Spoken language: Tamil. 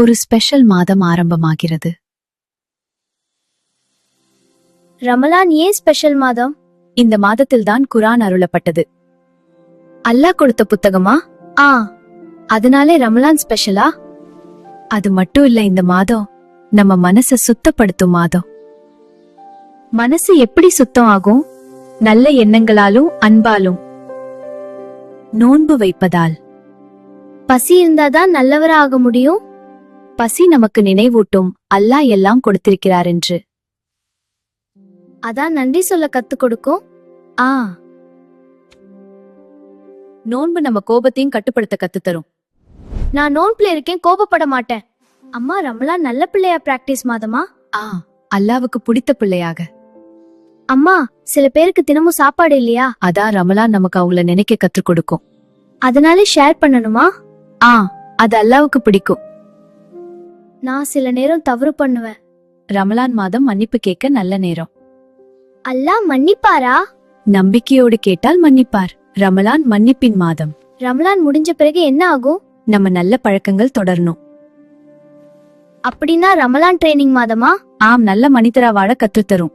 ஒரு ஸ்பெஷல் மாதம் ஆரம்பமாகிறது. ரமலான் ஏன் ஸ்பெஷல் மாதம்? இந்த மாதத்தில்தான் குர்ஆன் அருளப்பட்டது. அல்லாஹ் கொடுத்த புத்தகமா? அதனாலே ரமலான் ஸ்பெஷலா? அது மட்டும் இல்ல, இந்த மாதம் நம்ம மனச சுத்தப்படுத்தும் மாதம். மனசு எப்படி சுத்தம் ஆகும்? நல்ல எண்ணங்களாலும் அன்பாலும். நோன்பு வைப்பதால். பசி இருந்தாதான் நல்லவரா ஆக முடியும். பசி நமக்கு நினைவூட்டும் அல்லாஹ் எல்லாம் கொடுத்திருக்கிறார் என்று. அதான் நன்றி சொல்ல கத்து கொடுக்கும். நோன்பு நம்ம கோபத்தையும் கட்டுப்படுத்த கத்துத்தரும். நான் நோன்புல இருக்கேன், கோபப்பட மாட்டேன். அம்மா, ரமலான் நல்ல பிள்ளையா பிராக்டிஸ் மாதமா? அல்லாவுக்கு பிடித்த பிள்ளையாக. அம்மா, சில பேருக்கு தினமும் சாப்பாடு இல்லையா? அதான் ரமலான் நமக்கு அவங்கள நினைக்க கற்றுக் கொடுக்கும். அதனால ஷேர் பண்ணணுமா? அது அல்லாவுக்கு பிடிக்கும். நான் சில நேரம் தவறு பண்ணுவேன். ரமலான் மாதம் மன்னிப்பு கேட்க நல்ல நேரம். அல்லாஹ் மன்னிப்பாரா? நம்பிக்கையோடு கேட்டால் மன்னிப்பார். ரமலான் மன்னிப்பின் மாதம். ரமலான் முடிஞ்ச பிறகு என்ன ஆகும்? நம்ம நல்ல பழக்கங்கள் தொடரணும். அப்படின்னா ரமலான் ட்ரைனிங் மாதமா? நல்ல மனிதரா வாழ கற்றுத்தரும்.